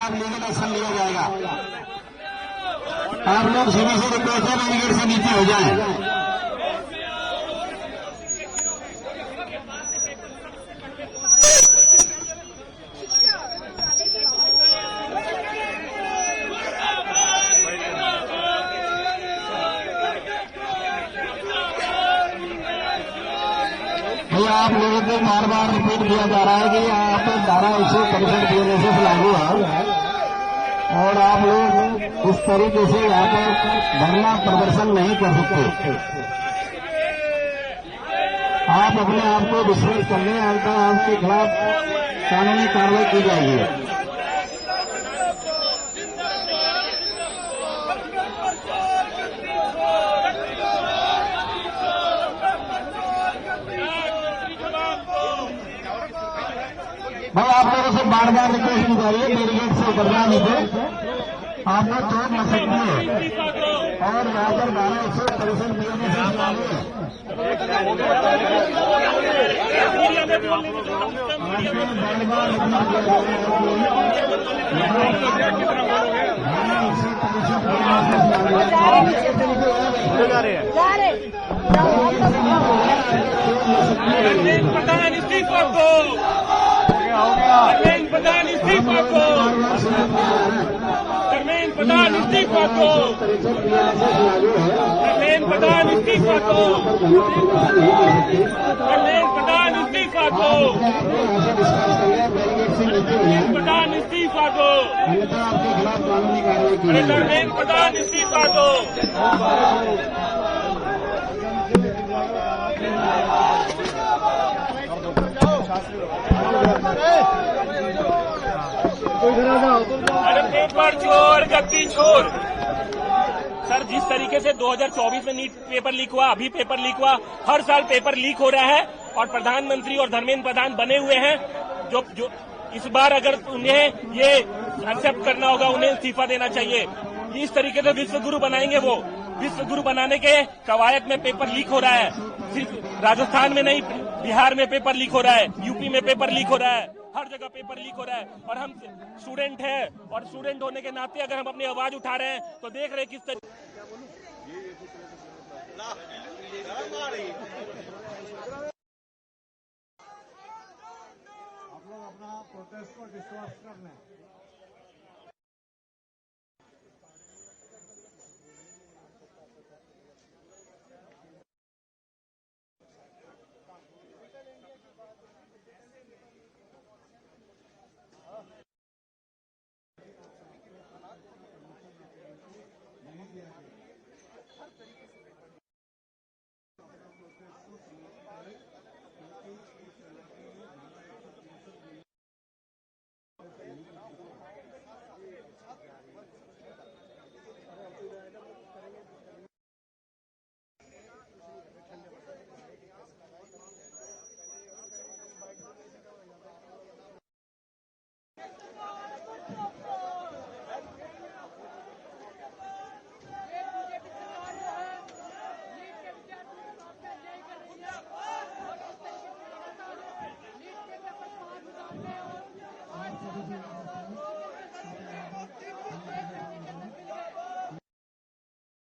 आप legal action लिया जाएगा। आप लोग सीधे से रिक्वेस्ट है बैरिकेड से नीचे हो जाएं। भैया आप लोगों को बार बार रिपीट किया जा रहा है कि आप धारा 163 बीएनएसएस लागू है और आप लोग इस तरीके से यहाँ पर धरना प्रदर्शन नहीं कर सकते। आप अपने आप को विश्वास कर लें, तो आपके खिलाफ कानूनी कार्रवाई की जाएगी। भाई आप लोगों से बार बार रिक्वेस्ट की जा रही है बैरिकेड से उतरना नीचे, आप लोग चोट न सकती है और यहाँ पर 1263 बीएनएसएस लागू है। प्रधान इस्तीफा को, धर्मेंद्र प्रधान इस्तीफा को, धर्मेंद्र प्रधान इस्तीफा को, धर्मेंद्र प्रधान इस्तीफा को, धर्मेंद्र प्रधान इस्तीफा को, धर्मेंद्र प्रधान इस्तीफा को, अरे धर्मेंद्र प्रधान इस्तीफा को। अरे पेपर छोड़, गद्दी छोड़। सर जिस तरीके से 2024 में नीट पेपर लीक हुआ, अभी पेपर लीक हुआ, हर साल पेपर लीक हो रहा है और प्रधानमंत्री और धर्मेंद्र प्रधान बने हुए हैं। जो इस बार अगर उन्हें ये एक्सेप्ट करना होगा, उन्हें इस्तीफा देना चाहिए। इस तरीके से विश्व गुरु बनाएंगे वो। विश्व गुरु बनाने के कवायद में पेपर लीक हो रहा है। सिर्फ राजस्थान में नहीं, बिहार में पेपर लीक हो रहा है, यूपी में पेपर लीक हो रहा है, हर जगह पेपर लीक हो रहा है। और हम स्टूडेंट हैं और स्टूडेंट होने के नाते अगर हम अपनी आवाज उठा रहे हैं तो देख रहे हैं किस तरीके। आप लोग अपना प्रोटेस्ट को डिस्कस कर लें।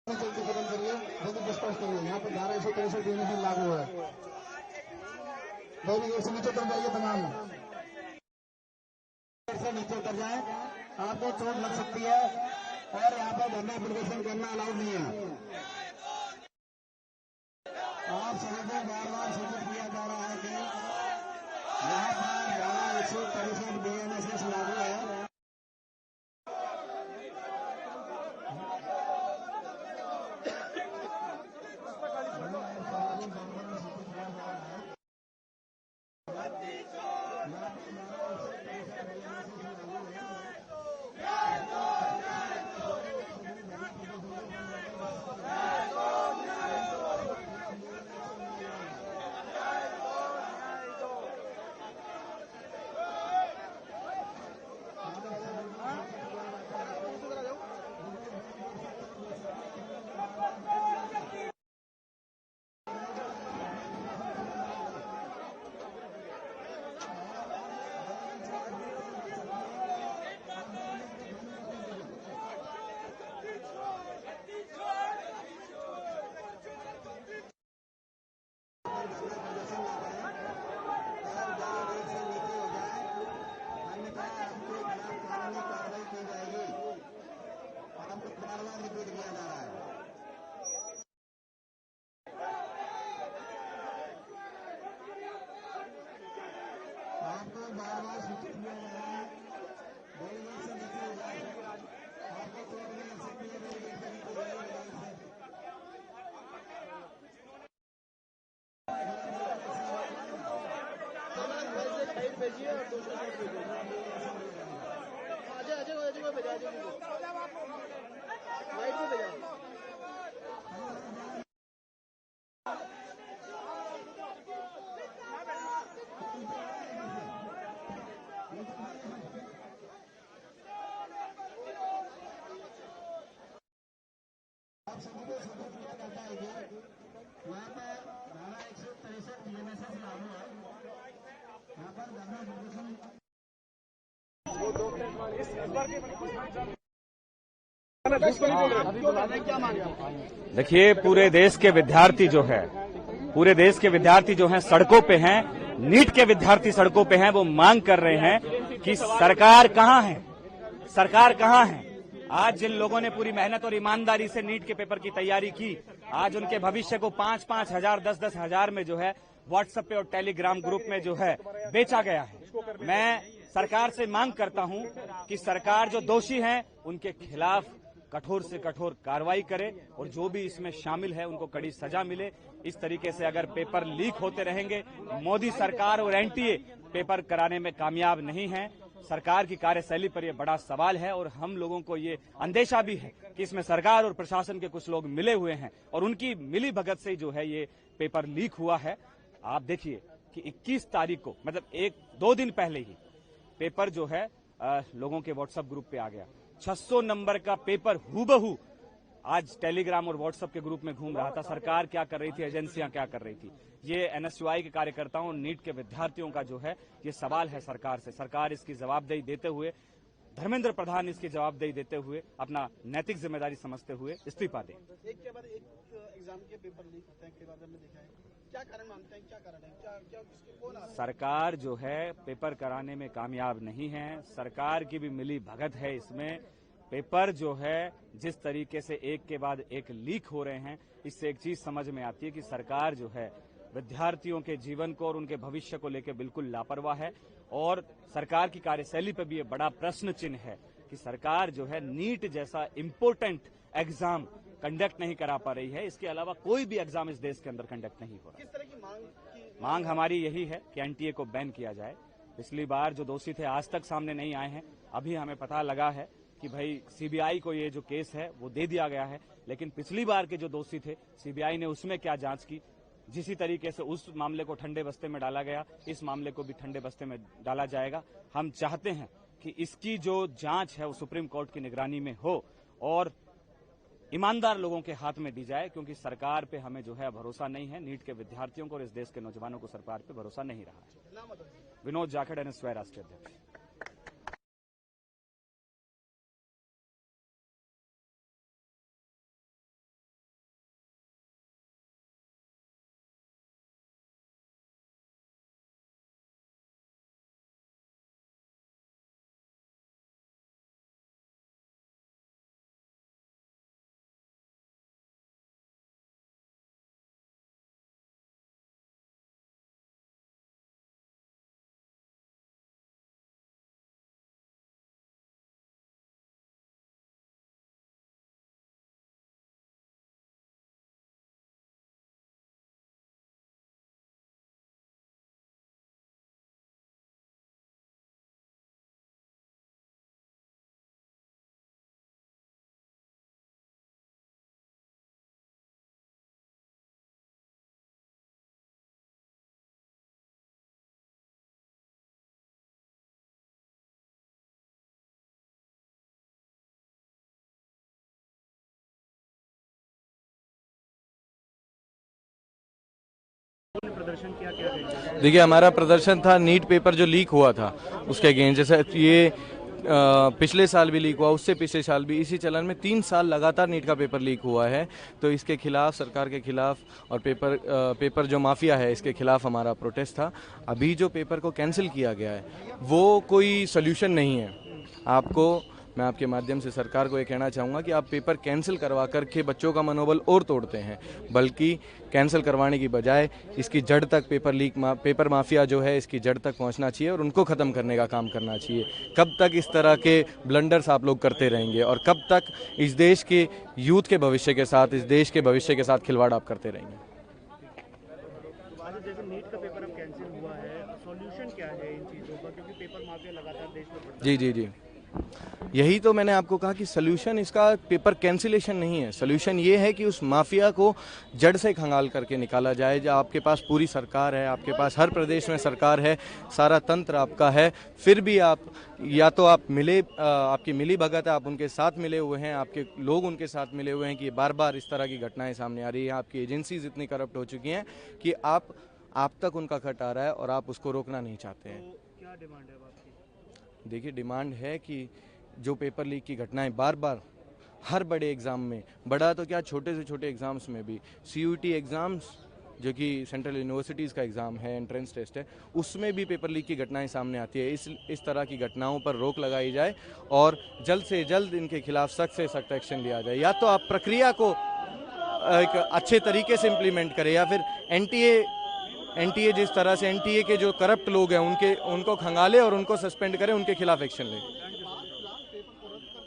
जल्दी खत्म करिए, जल्दी डिस्कस करिए। यहाँ पर 1263 बीएनएसएस लागू है। बैरिकेड से नीचे उतर जाइए, तमाम से नीचे उतर जाए। आपको चोट लग सकती है और यहाँ पर धरना प्रदर्शन करना अलाउड नहीं है। आप सभी को बार बार सूचित किया जा रहा है कि यहाँ पर 1263 बीएनएसएस लागू है। आप सभी को सूचित किया जाता है कि यहाँ पर धारा 163 बीएनएसएस लागू है। यहाँ पर धरना प्रदर्शन देखिए, पूरे देश के विद्यार्थी जो हैं सड़कों पे हैं। नीट के विद्यार्थी सड़कों पे हैं। वो मांग कर रहे हैं कि सरकार कहां है, सरकार कहां है। आज जिन लोगों ने पूरी मेहनत और ईमानदारी से नीट के पेपर की तैयारी की, आज उनके भविष्य को 5-5 हजार 10-10 हजार में जो है व्हाट्सएप पे और टेलीग्राम ग्रुप में जो है बेचा गया है। मैं सरकार से मांग करता हूं कि सरकार जो दोषी हैं उनके खिलाफ कठोर से कठोर कार्रवाई करे और जो भी इसमें शामिल है उनको कड़ी सजा मिले। इस तरीके से अगर पेपर लीक होते रहेंगे, मोदी सरकार और एनटीए पेपर कराने में कामयाब नहीं है। सरकार की कार्यशैली पर यह बड़ा सवाल है और हम लोगों को ये अंदेशा भी है कि इसमें सरकार और प्रशासन के कुछ लोग मिले हुए हैं और उनकी मिली भगत से जो है ये पेपर लीक हुआ है। आप देखिए कि 21 तारीख को, मतलब 1-2 दिन पहले ही पेपर जो है लोगों के व्हाट्सएप ग्रुप पे आ गया। 600 नंबर का पेपर हूबहू आज टेलीग्राम और व्हाट्सएप के ग्रुप में घूम रहा था। सरकार क्या कर रही थी, एजेंसियां क्या कर रही थी, ये एनएसयूआई के कार्यकर्ताओं और नीट के विद्यार्थियों का जो है ये सवाल है सरकार से। सरकार इसकी जवाबदेही देते हुए, धर्मेंद्र प्रधान इसकी जवाबदेही देते हुए अपना नैतिक जिम्मेदारी समझते हुए इस्तीफा दें। एक के बाद एक एग्जाम के पेपर लीक होते हैं, कई बार हमने देखा है। क्या कारण मानते हैं, क्या कारण है, क्या कौन आ रहा है? सरकार जो है पेपर कराने में कामयाब नहीं है। सरकार की भी मिली भगत है इसमें। पेपर जो है जिस तरीके से एक के बाद एक लीक हो रहे हैं, इससे एक चीज समझ में आती है कि सरकार जो है विद्यार्थियों के जीवन को और उनके भविष्य को लेकर बिल्कुल लापरवाह है। और सरकार की कार्यशैली पर भी ये बड़ा प्रश्न चिन्ह है कि सरकार जो है नीट जैसा इंपॉर्टेंट एग्जाम कंडक्ट नहीं करा पा रही है। इसके अलावा कोई भी एग्जाम इस देश के अंदर कंडक्ट नहीं हो रहा। किस तरह की मांग हमारी यही है कि एनटीए को बैन किया जाए। पिछली बार जो दोषी थे आज तक सामने नहीं आए हैं। अभी हमें पता लगा है कि भाई सीबीआई को ये जो केस है वो दे दिया गया है, लेकिन पिछली बार के जो दोषी थे सीबीआई ने उसमें क्या जांच की, जिसी तरीके से उस मामले को ठंडे बस्ते में डाला गया, इस मामले को भी ठंडे बस्ते में डाला जाएगा। हम चाहते हैं कि इसकी जो जांच है वो सुप्रीम कोर्ट की निगरानी में हो और ईमानदार लोगों के हाथ में दी जाए, क्योंकि सरकार पे हमें जो है भरोसा नहीं है। नीट के विद्यार्थियों को और इस देश के नौजवानों को सरकार पे भरोसा नहीं रहा है। विनोद जाखड़, एनएसयूआई राष्ट्रीय अध्यक्ष। देखिए, हमारा प्रदर्शन था नीट पेपर जो लीक हुआ था उसके अगेंस्ट। जैसे ये पिछले साल भी लीक हुआ, उससे पिछले साल भी, इसी चलन में 3 साल लगातार नीट का पेपर लीक हुआ है। तो इसके खिलाफ, सरकार के खिलाफ और पेपर जो माफिया है इसके खिलाफ हमारा प्रोटेस्ट था। अभी जो पेपर को कैंसिल किया गया है वो कोई सोल्यूशन नहीं है। मैं आपके माध्यम से सरकार को ये कहना चाहूँगा कि आप पेपर कैंसिल करवा करके बच्चों का मनोबल और तोड़ते हैं, बल्कि कैंसिल करवाने की बजाय इसकी जड़ तक पेपर माफिया जो है इसकी जड़ तक पहुंचना चाहिए और उनको ख़त्म करने का काम करना चाहिए। कब तक इस तरह के ब्लंडर्स आप लोग करते रहेंगे और कब तक इस देश के यूथ के भविष्य के साथ, इस देश के भविष्य के साथ खिलवाड़ आप करते रहेंगे? जैसे नीट का पेपर अब कैंसिल हुआ है, सॉल्यूशन क्या है इन चीज़ों का, क्योंकि पेपर माफिया लगातार देश में बढ़ता जी। यही तो मैंने आपको कहा कि सोल्यूशन इसका पेपर कैंसिलेशन नहीं है। सोल्यूशन ये है कि उस माफिया को जड़ से खंगाल करके निकाला जाए। जो आपके पास पूरी सरकार है, आपके पास हर प्रदेश में सरकार है, सारा तंत्र आपका है, फिर भी आप या तो आप आपकी मिली भगत है, आप उनके साथ मिले हुए हैं, आपके लोग उनके साथ मिले हुए हैं कि बार बार इस तरह की घटनाएं सामने आ रही है। आपकी एजेंसीज इतनी करप्ट हो चुकी हैं कि आप तक उनका खत आ रहा है और आप उसको रोकना नहीं चाहते हैं। तो क्या डिमांड है अब आपकी? देखिए, डिमांड है कि जो पेपर लीक की घटनाएं बार बार हर बड़े एग्ज़ाम में, बड़ा तो क्या छोटे से छोटे एग्ज़ाम्स में भी, CUET एग्ज़ाम्स जो कि सेंट्रल यूनिवर्सिटीज़ का एग्ज़ाम है, एंट्रेंस टेस्ट है, उसमें भी पेपर लीक की घटनाएं सामने आती है। इस तरह की घटनाओं पर रोक लगाई जाए और जल्द से जल्द इनके खिलाफ सख्त से सख्त एक्शन लिया जाए। या तो आप प्रक्रिया को एक अच्छे तरीके से इम्प्लीमेंट करें या फिर NTA जिस तरह से NTA के जो करप्ट लोग हैं उनको खंगाले और उनको सस्पेंड करें, उनके खिलाफ एक्शन लें।